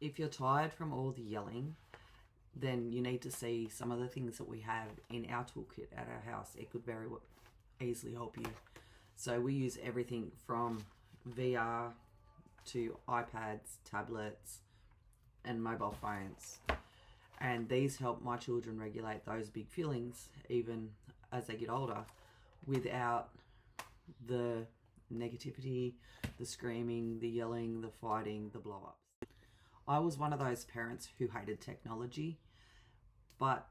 If you're tired from all the yelling, then you need to see some of the things that we have in our toolkit at our house. It could very easily help you. So we use everything from VR to iPads, tablets, and mobile phones. And these help my children regulate those big feelings even as they get older without the negativity, the screaming, the yelling, the fighting, the blow-ups. I was one of those parents who hated technology, but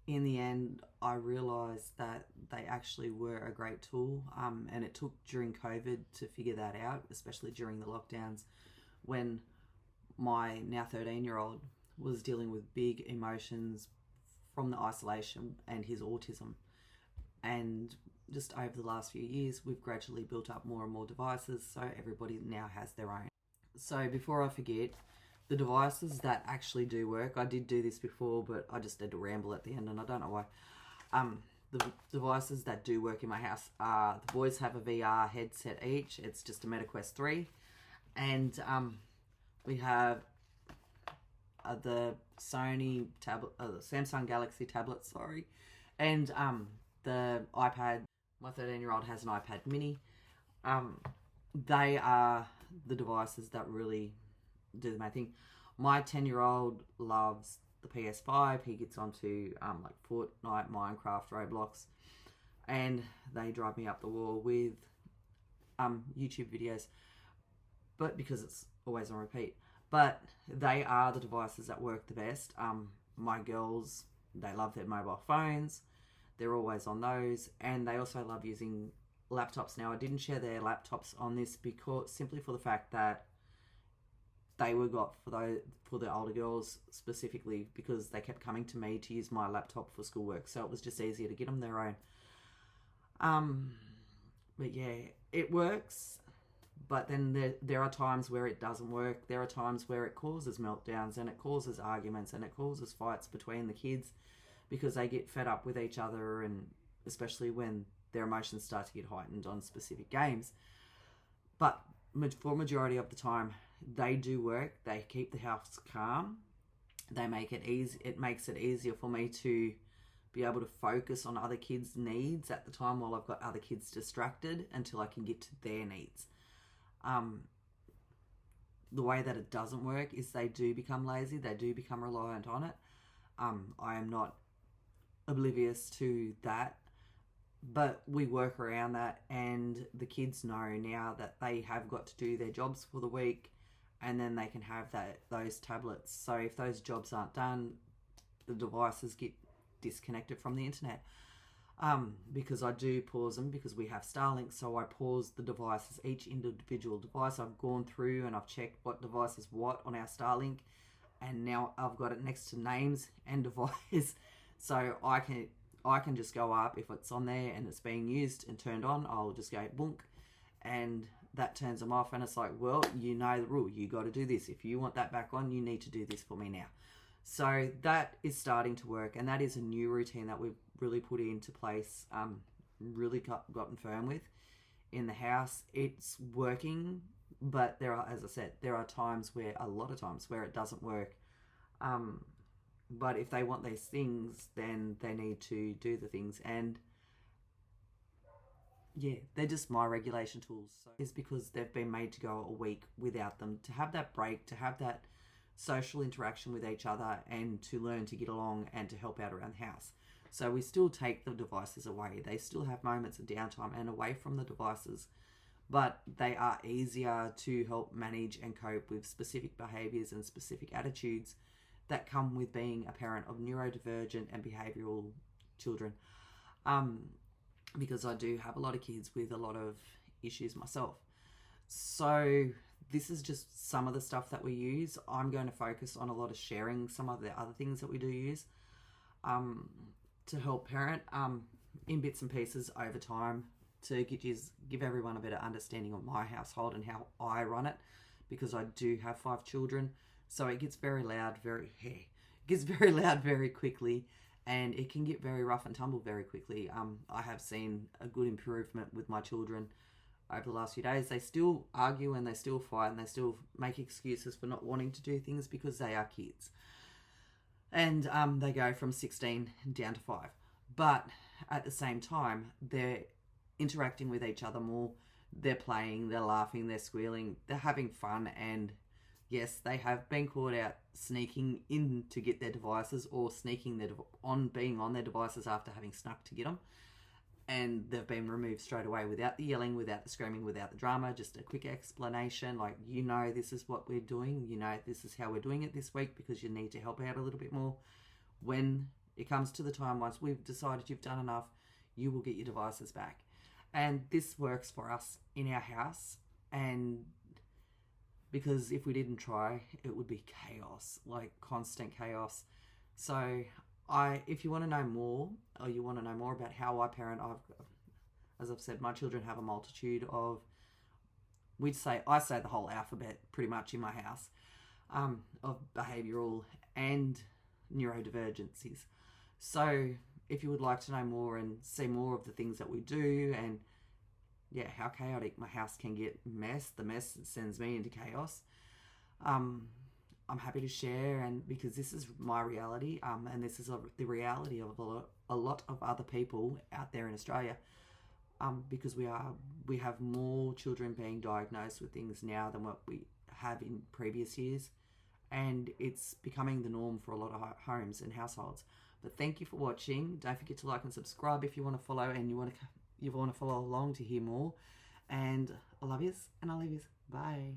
in the end, I realised that they actually were a great tool, and it took during COVID to figure that out, especially during the lockdowns when my now 13-year-old was dealing with big emotions from the isolation and his autism. And just over the last few years, we've gradually built up more and more devices, so everybody now has their own. So before I forget, the devices that actually do work, I did do this before, but I just had to ramble at the end and I don't know why. The devices that do work in my house are, the boys have a VR headset each. It's just a MetaQuest 3. And we have the Sony tablet, the Samsung Galaxy tablet, sorry. And the iPad, my 13-year-old has an iPad mini. They are the devices that really do the main thing. My 10-year-old loves the PS5. He gets onto like Fortnite, Minecraft, Roblox, and they drive me up the wall with YouTube videos, but because it's always on repeat. But they are the devices that work the best. My girls, they love their mobile phones. They're always on those, and they also love using laptops. Now, I didn't share their laptops on this because simply for the fact that they were got for the older girls specifically, because they kept coming to me to use my laptop for schoolwork, so it was just easier to get them their own. But yeah, it works, but then there are times where it doesn't work. There are times where it causes meltdowns and it causes arguments and it causes fights between the kids because they get fed up with each other, and especially when their emotions start to get heightened on specific games. But for majority of the time, they do work. They keep the house calm. They make it easy. It makes it easier for me to be able to focus on other kids' needs at the time while I've got other kids distracted until I can get to their needs. The way that it doesn't work is they do become lazy. They do become reliant on it. I am not oblivious to that, but we work around that, and the kids know now that they have got to do their jobs for the week, and then they can have those tablets. So if those jobs aren't done, the devices get disconnected from the internet. Because I do pause them because we have Starlink, so I pause the devices, each individual device. I've gone through and I've checked what device is what on our Starlink, and now I've got it next to names and device, so I can just go up if it's on there and it's being used and turned on. I'll just go boonk, and that turns them off. And it's like, well, you know the rule. You got to do this. If you want that back on, you need to do this for me now. So that is starting to work, and that is a new routine that we've really put into place, really gotten firm with in the house. It's working, but there are, as I said, there are a lot of times where it doesn't work. But if they want these things, then they need to do the things. And yeah, they're just my regulation tools. So it's because they've been made to go a week without them, to have that break, to have that social interaction with each other, and to learn to get along and to help out around the house. So we still take the devices away. They still have moments of downtime and away from the devices, but they are easier to help manage and cope with specific behaviours and specific attitudes that come with being a parent of neurodivergent and behavioural children. Because I do have a lot of kids with a lot of issues myself. So this is just some of the stuff that we use. I'm going to focus on a lot of sharing some of the other things that we do use to help parent in bits and pieces over time, to give everyone a better understanding of my household and how I run it, because I do have 5 children. So it gets very loud, very quickly, and it can get very rough and tumble very quickly. I have seen a good improvement with my children over the last few days. They still argue and they still fight and they still make excuses for not wanting to do things because they are kids. And they go from 16 down to 5. But at the same time, they're interacting with each other more. They're playing, they're laughing, they're squealing, they're having fun. And yes, they have been caught out sneaking in to get their devices or sneaking being on their devices after having snuck to get them. And they've been removed straight away without the yelling, without the screaming, without the drama. Just a quick explanation, like, this is what we're doing. This is how we're doing it this week because you need to help out a little bit more. When it comes to the time, once we've decided you've done enough, you will get your devices back. And this works for us in our house. And because if we didn't try, it would be chaos, like constant chaos. So if you want to know more, or you want to know more about how I parent, as I've said, my children have a multitude of, I say the whole alphabet pretty much in my house, of behavioural and neurodivergencies. So if you would like to know more and see more of the things that we do and how chaotic my house can get, the mess that sends me into chaos, I'm happy to share, and because this is my reality, and this is the reality of a lot of other people out there in Australia, because we have more children being diagnosed with things now than what we have in previous years, and it's becoming the norm for a lot of homes and households. But thank you for watching. Don't forget to like and subscribe if you want to follow and you want to follow along to hear more. And I love yous and I leave yous. Bye.